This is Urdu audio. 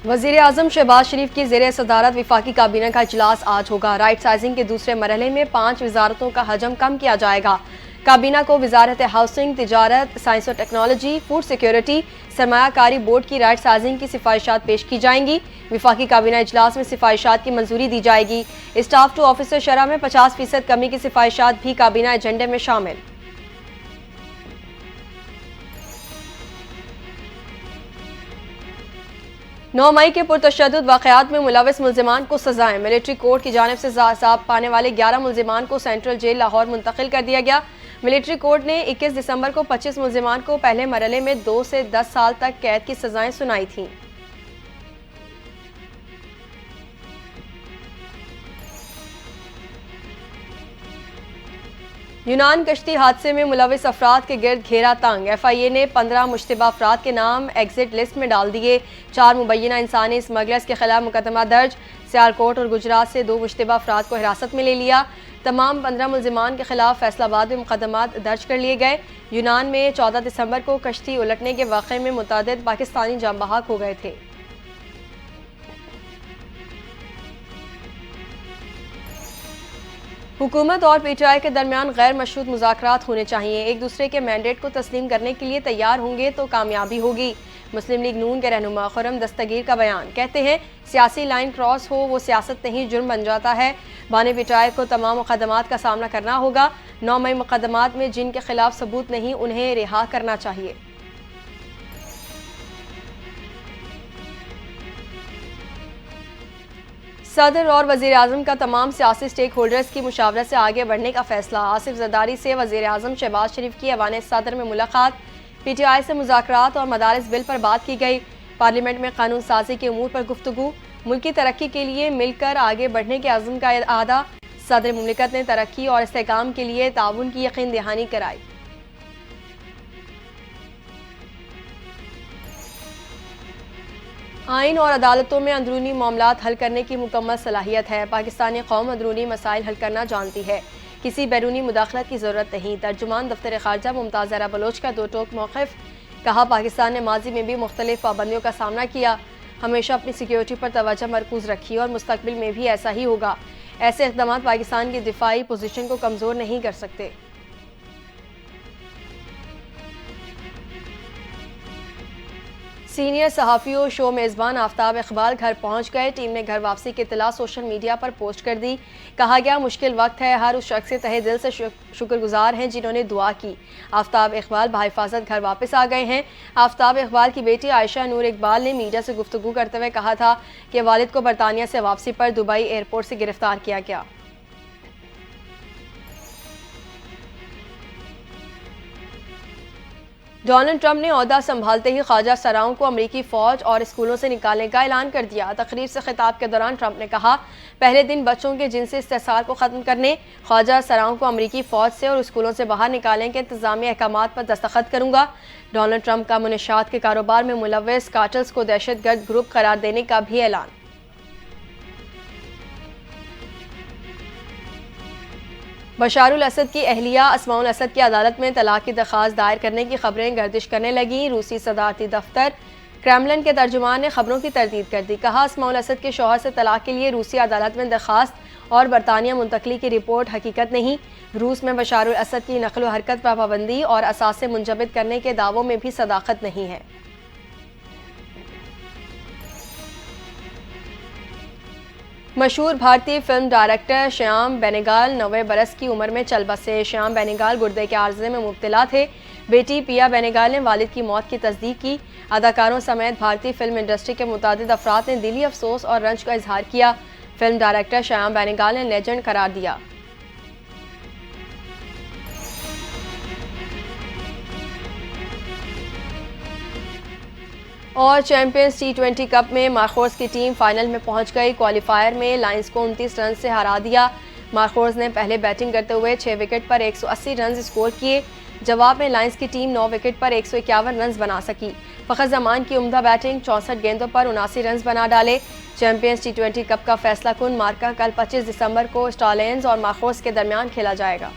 وزیر اعظم شہباز شریف کی زیر صدارت وفاقی کابینہ کا اجلاس آج ہوگا۔ رائٹ سائزنگ کے دوسرے مرحلے میں 5 وزارتوں کا حجم کم کیا جائے گا۔ کابینہ کو وزارت ہاؤسنگ، تجارت، سائنس و ٹیکنالوجی، فوڈ سیکیورٹی، سرمایہ کاری بورڈ کی رائٹ سائزنگ کی سفارشات پیش کی جائیں گی۔ وفاقی کابینہ اجلاس میں سفارشات کی منظوری دی جائے گی۔ اسٹاف ٹو آفیسر شرح میں 50% کمی کی سفارشات بھی کابینہ ایجنڈے میں شامل۔ 9 مئی کے پرتشدد واقعات میں ملوث ملزمان کو سزائیں۔ ملٹری کورٹ کی جانب سے عذاب پانے والے 11 ملزمان کو سینٹرل جیل لاہور منتقل کر دیا گیا۔ ملٹری کورٹ نے 21 دسمبر کو 25 ملزمان کو پہلے مرحلے میں 2 سے 10 سال تک قید کی سزائیں سنائی تھیں۔ یونان کشتی حادثے میں ملوث افراد کے گرد گھیرا تنگ۔ ایف آئی اے نے 15 مشتبہ افراد کے نام ایگزٹ لسٹ میں ڈال دیے۔ 4 مبینہ انسانی اسمگلرز کے خلاف مقدمہ درج۔ سیالکوٹ اور گجرات سے 2 مشتبہ افراد کو حراست میں لے لیا۔ تمام 15 ملزمان کے خلاف فیصل آباد میں مقدمات درج کر لیے گئے۔ یونان میں 14 دسمبر کو کشتی الٹنے کے واقعے میں متعدد پاکستانی جاں بحق ہو گئے تھے۔ حکومت اور پی ٹی آئی کے درمیان غیر مشروط مذاکرات ہونے چاہیے۔ ایک دوسرے کے مینڈیٹ کو تسلیم کرنے کے لیے تیار ہوں گے تو کامیابی ہوگی۔ مسلم لیگ نون کے رہنما خرم دستگیر کا بیان۔ کہتے ہیں سیاسی لائن کراس ہو وہ سیاست نہیں جرم بن جاتا ہے۔ بانی پی ٹی آئی کو تمام مقدمات کا سامنا کرنا ہوگا۔ 9 مئی مقدمات میں جن کے خلاف ثبوت نہیں انہیں رہا کرنا چاہیے۔ صدر اور وزیر اعظم کا تمام سیاسی سٹیک ہولڈرز کی مشاورت سے آگے بڑھنے کا فیصلہ۔ آصف زرداری سے وزیر اعظم شہباز شریف کی ایوان صدر میں ملاقات۔ پی ٹی آئی سے مذاکرات اور مدارس بل پر بات کی گئی۔ پارلیمنٹ میں قانون سازی کے امور پر گفتگو۔ ملکی ترقی کے لیے مل کر آگے بڑھنے کے عزم کا اعادہ۔ صدر مملکت نے ترقی اور استحکام کے لیے تعاون کی یقین دہانی کرائی۔ آئین اور عدالتوں میں اندرونی معاملات حل کرنے کی مکمل صلاحیت ہے۔ پاکستانی قوم اندرونی مسائل حل کرنا جانتی ہے۔ کسی بیرونی مداخلت کی ضرورت نہیں۔ ترجمان دفتر خارجہ ممتاز زہرا بلوچ کا دو ٹوک موقف۔ کہا پاکستان نے ماضی میں بھی مختلف پابندیوں کا سامنا کیا، ہمیشہ اپنی سیکیورٹی پر توجہ مرکوز رکھی اور مستقبل میں بھی ایسا ہی ہوگا۔ ایسے اقدامات پاکستان کی دفاعی پوزیشن کو کمزور نہیں کر سکتے۔ سینئر صحافیوں شو میزبان آفتاب اقبال گھر پہنچ گئے۔ ٹیم نے گھر واپسی کی اطلاع سوشل میڈیا پر پوسٹ کر دی۔ کہا گیا مشکل وقت ہے، ہر اس شخص سے تہہ دل سے شکر گزار ہیں جنہوں نے دعا کی۔ آفتاب اقبال بحفاظت گھر واپس آ گئے ہیں۔ آفتاب اقبال کی بیٹی عائشہ نور اقبال نے میڈیا سے گفتگو کرتے ہوئے کہا تھا کہ والد کو برطانیہ سے واپسی پر دبئی ایئرپورٹ سے گرفتار کیا گیا۔ ڈونلڈ ٹرمپ نے عہدہ سنبھالتے ہی خواجہ سراؤں کو امریکی فوج اور اسکولوں سے نکالنے کا اعلان کر دیا۔ تقریر سے خطاب کے دوران ٹرمپ نے کہا پہلے دن بچوں کے جنسی استحصال کو ختم کرنے، خواجہ سراؤں کو امریکی فوج سے اور اسکولوں سے باہر نکالنے کے انتظامی احکامات پر دستخط کروں گا۔ ڈونلڈ ٹرمپ کا منشیات کے کاروبار میں ملوث کارٹلز کو دہشت گرد گروپ قرار دینے کا بھی اعلان۔ بشار الاسد کی اہلیہ اسماء الاسد کی عدالت میں طلاق کی درخواست دائر کرنے کی خبریں گردش کرنے لگیں۔ روسی صدارتی دفتر کریملن کے ترجمان نے خبروں کی تردید کر دی۔ کہا اسماء الاسد کے شوہر سے طلاق کے لیے روسی عدالت میں درخواست اور برطانیہ منتقلی کی رپورٹ حقیقت نہیں۔ روس میں بشار الاسد کی نقل و حرکت پر پابندی اور اثاثے منجمد کرنے کے دعووں میں بھی صداقت نہیں ہے۔ مشہور بھارتی فلم ڈائریکٹر شیام بینیگال 90 برس کی عمر میں چل بسے۔ شیام بینیگال گردے کے عارضے میں مبتلا تھے۔ بیٹی پیا بینیگال نے والد کی موت کی تصدیق کی۔ اداکاروں سمیت بھارتی فلم انڈسٹری کے متعدد افراد نے دلی افسوس اور رنج کا اظہار کیا۔ فلم ڈائریکٹر شیام بینیگال نے لیجنڈ قرار دیا۔ اور چیمپئنز T20 کپ میں مارخورس کی ٹیم فائنل میں پہنچ گئی۔ کوالیفائر میں لائنز کو 29 رن سے ہرا دیا۔ مارخورس نے پہلے بیٹنگ کرتے ہوئے 6 وکٹ پر 180 رنز اسکور کیے۔ جواب میں لائنز کی ٹیم 9 وکٹ پر 151 رنز بنا سکی۔ فخر زمان کی عمدہ بیٹنگ، 64 گیندوں پر 79 رنز بنا ڈالے۔ چیمپئنز T20 کپ کا فیصلہ کن مارکہ کل 25 دسمبر کو اسٹالینز اور مارخورس کے درمیان کھیلا جائے گا۔